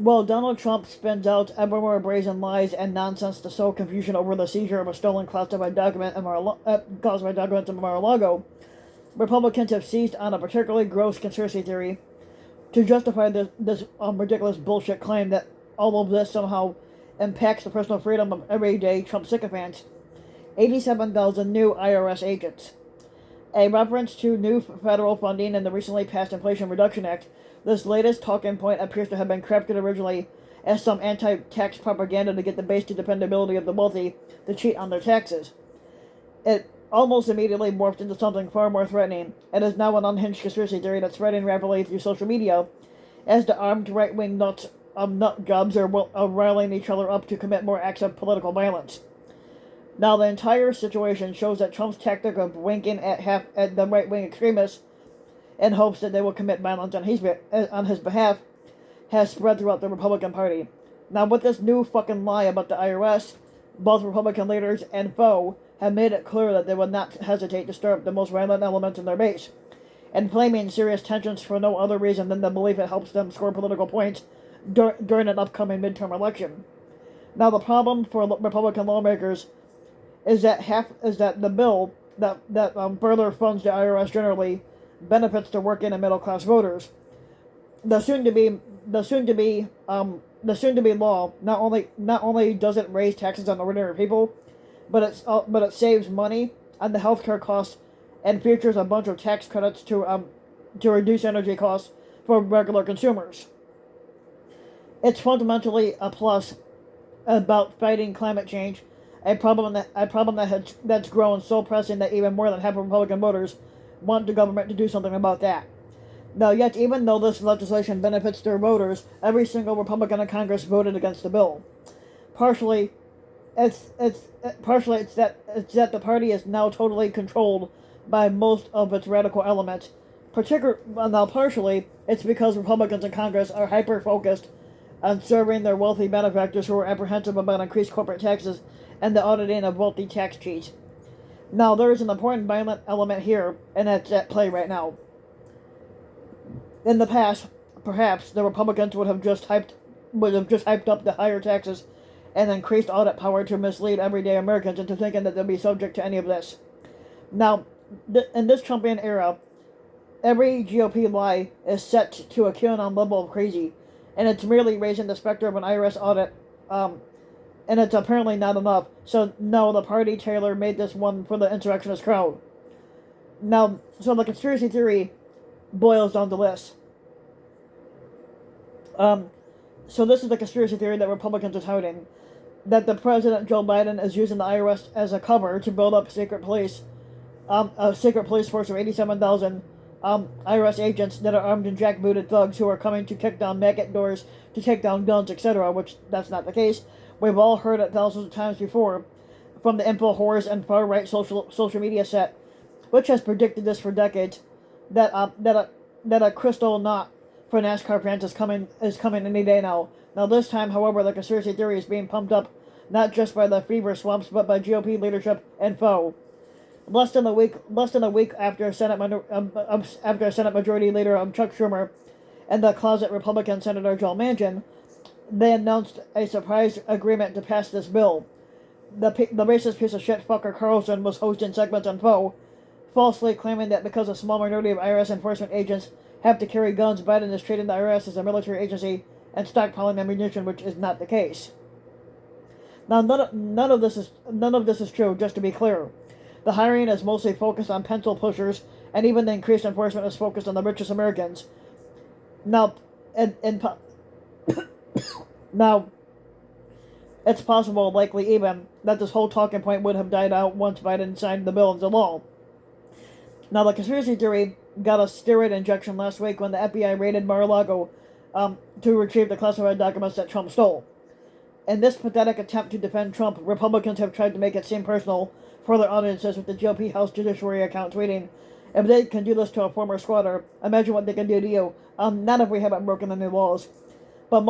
Well, Donald Trump spins out ever more brazen lies and nonsense to sow confusion over the seizure of a stolen classified document in Mar-a-Lago. Republicans have seized on a particularly gross conspiracy theory to justify this ridiculous bullshit claim that all of this somehow impacts the personal freedom of everyday Trump sycophants. 87,000 new IRS agents. A reference to new federal funding in the recently passed Inflation Reduction Act, this latest talking point appears to have been crafted originally as some anti-tax propaganda to get the basic dependability of the wealthy to cheat on their taxes. It almost immediately morphed into something far more threatening, and is now an unhinged conspiracy theory that's spreading rapidly through social media, as the armed right-wing nut jobs are riling each other up to commit more acts of political violence. Now, the entire situation shows that Trump's tactic of winking at the right-wing extremists in hopes that they will commit violence on his behalf has spread throughout the Republican Party. Now, with this new fucking lie about the IRS, both Republican leaders and foe have made it clear that they would not hesitate to stir up the most violent elements in their base, inflaming serious tensions for no other reason than the belief it helps them score political points during an upcoming midterm election. Now, the problem for Republican lawmakers is that the bill that further funds the IRS generally benefits the working and middle class voters. The soon to be law not only doesn't raise taxes on ordinary people, but it saves money on the healthcare costs and features a bunch of tax credits to reduce energy costs for regular consumers. It's fundamentally a plus about fighting climate change, a problem that's grown so pressing that even more than half of Republican voters want the government to do something about that. Now, yet, even though this legislation benefits their voters, every single Republican in Congress voted against the bill. Partially, it's that the party is now totally controlled by most of its radical elements. Partially, it's because Republicans in Congress are hyper-focused on serving their wealthy benefactors who are apprehensive about increased corporate taxes and the auditing of wealthy tax cheats. Now, there is an important violent element here, and that's at play right now. In the past, perhaps the Republicans would have just hyped up the higher taxes and increased audit power to mislead everyday Americans into thinking that they'll be subject to any of this. Now, in this Trumpian era, every GOP lie is set to a QAnon level of crazy, and it's merely raising the specter of an IRS audit, and it's apparently not enough. So, no, the party Taylor made this one for the insurrectionist crowd. Now, so the conspiracy theory boils down to this. So this is the conspiracy theory that Republicans are touting, that the President Joe Biden is using the IRS as a cover to build up a secret police force of 87,000 IRS agents that are armed and jackbooted thugs who are coming to kick down maggot doors, to take down guns, etc., which that's not the case. We've all heard it thousands of times before from the info whores and far-right social media set, which has predicted this for decades, that a crystal knot for NASCAR fans is coming any day now. Now this time, however, the conspiracy theory is being pumped up not just by the fever swamps, but by GOP leadership and foe. Less than a week after Senate Majority Leader Chuck Schumer and the closet Republican Senator Joe Manchin, they announced a surprise agreement to pass this bill. The racist piece of shit fucker Carlson was hosting segments on foe, falsely claiming that because a small minority of IRS enforcement agents have to carry guns, Biden is treating the IRS as a military agency and stockpiling ammunition, which is not the case. Now, none of this is true. Just to be clear, the hiring is mostly focused on pencil pushers, and even the increased enforcement is focused on the richest Americans. Now, now, it's possible, likely even, that this whole talking point would have died out once Biden signed the bill into law. Now, the conspiracy theory got a steroid injection last week when the FBI raided Mar-a-Lago to retrieve the classified documents that Trump stole. In this pathetic attempt to defend Trump, Republicans have tried to make it seem personal for their audiences, with the GOP House Judiciary account tweeting, "If they can do this to a former squatter, imagine what they can do to you. Not if we haven't broken any laws." But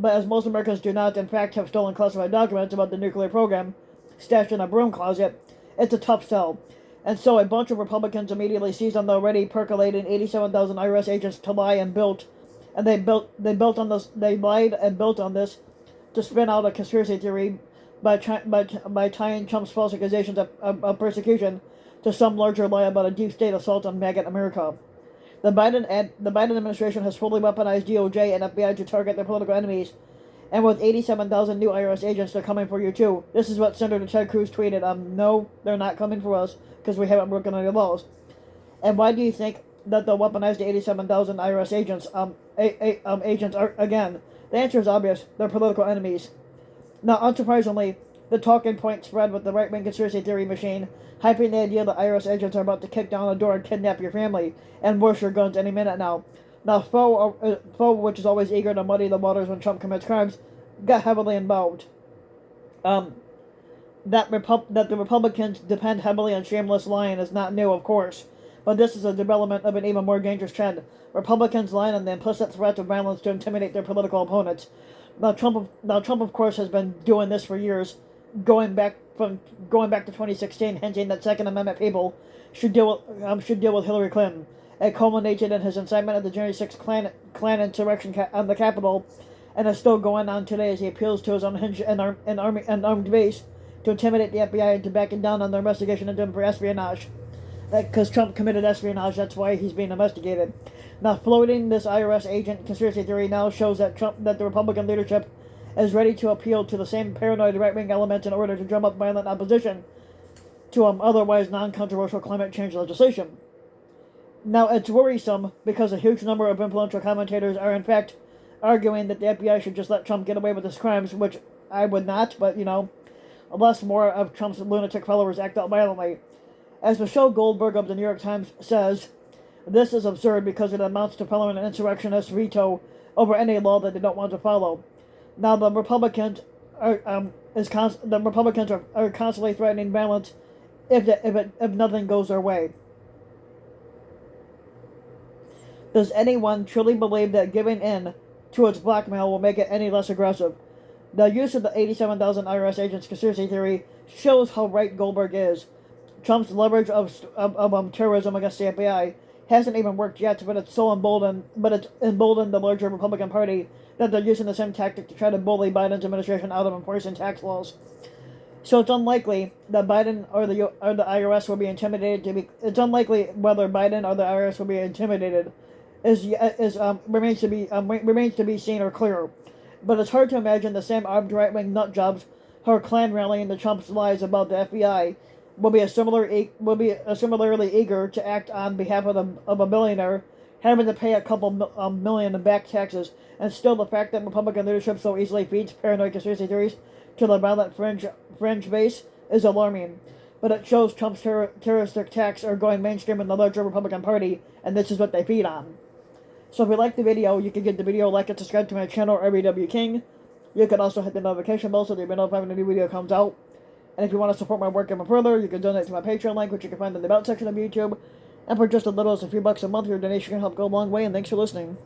as most Americans do not, in fact, have stolen classified documents about the nuclear program stashed in a broom closet, it's a tough sell. And so a bunch of Republicans immediately seized on the already percolating 87,000 IRS agents to lie and built and they lied and built on this to spin out a conspiracy theory by tying Trump's false accusations of persecution to some larger lie about a deep state assault on maggot America. The Biden administration has fully weaponized DOJ and FBI to target their political enemies, and with 87,000 new IRS agents, they're coming for you too. This is what Senator Ted Cruz tweeted. No, they're not coming for us because we haven't broken any laws. And why do you think that they'll weaponize the 87,000 IRS agents? Agents are, again, the answer is obvious. They're political enemies. Now, unsurprisingly, the talking point spread with the right-wing conspiracy theory machine, hyping the idea that IRS agents are about to kick down the door and kidnap your family and worse your guns any minute now. Now, Foe, which is always eager to muddy the waters when Trump commits crimes, got heavily involved. That the Republicans depend heavily on shameless lying is not new, of course, but this is a development of an even more dangerous trend. Republicans lie on the implicit threat of violence to intimidate their political opponents. Now, Trump, of course, has been doing this for years, going back to 2016, hinting that Second Amendment people should deal with Hillary Clinton. It culminated in his incitement of the January 6th Klan insurrection on the Capitol, and is still going on today as he appeals to his unhinged and armed base to intimidate the FBI into backing down on their investigation into him for espionage. Because Trump committed espionage, that's why he's being investigated. Now, floating this IRS agent conspiracy theory now shows that the Republican leadership is ready to appeal to the same paranoid right-wing elements in order to drum up violent opposition to otherwise non-controversial climate change legislation. Now, it's worrisome because a huge number of influential commentators are, in fact, arguing that the FBI should just let Trump get away with his crimes, which I would not, but, unless more of Trump's lunatic followers act out violently. As Michelle Goldberg of the New York Times says, this is absurd because it amounts to following an insurrectionist veto over any law that they don't want to follow. Now, the Republicans are constantly threatening violence if nothing goes their way. Does anyone truly believe that giving in to its blackmail will make it any less aggressive? The use of the 87,000 IRS agents conspiracy theory shows how right Goldberg is. Trump's leverage of terrorism against the FBI hasn't even worked yet, but it's emboldened the larger Republican Party that they're using the same tactic to try to bully Biden's administration out of enforcing tax laws. So it's unlikely that Biden or the IRS will be intimidated. It's unlikely whether Biden or the IRS will be intimidated. Remains to be seen or clear. But it's hard to imagine the same armed right-wing nutjobs who are Klan rallying to Trump's lies about the FBI will be similarly eager to act on behalf of a billionaire having to pay a couple million in back taxes. And still, the fact that Republican leadership so easily feeds paranoid conspiracy theories to the violent fringe base is alarming. But it shows Trump's terroristic attacks are going mainstream in the larger Republican Party, and this is what they feed on. So if you like the video, you can give the video a like and subscribe to my channel, RBW King. You can also hit the notification bell so that you'll be notified when a new video comes out. And if you want to support my work even further, you can donate to my Patreon link, which you can find in the About section of YouTube. And for just as little as a few bucks a month, your donation can help go a long way, and thanks for listening.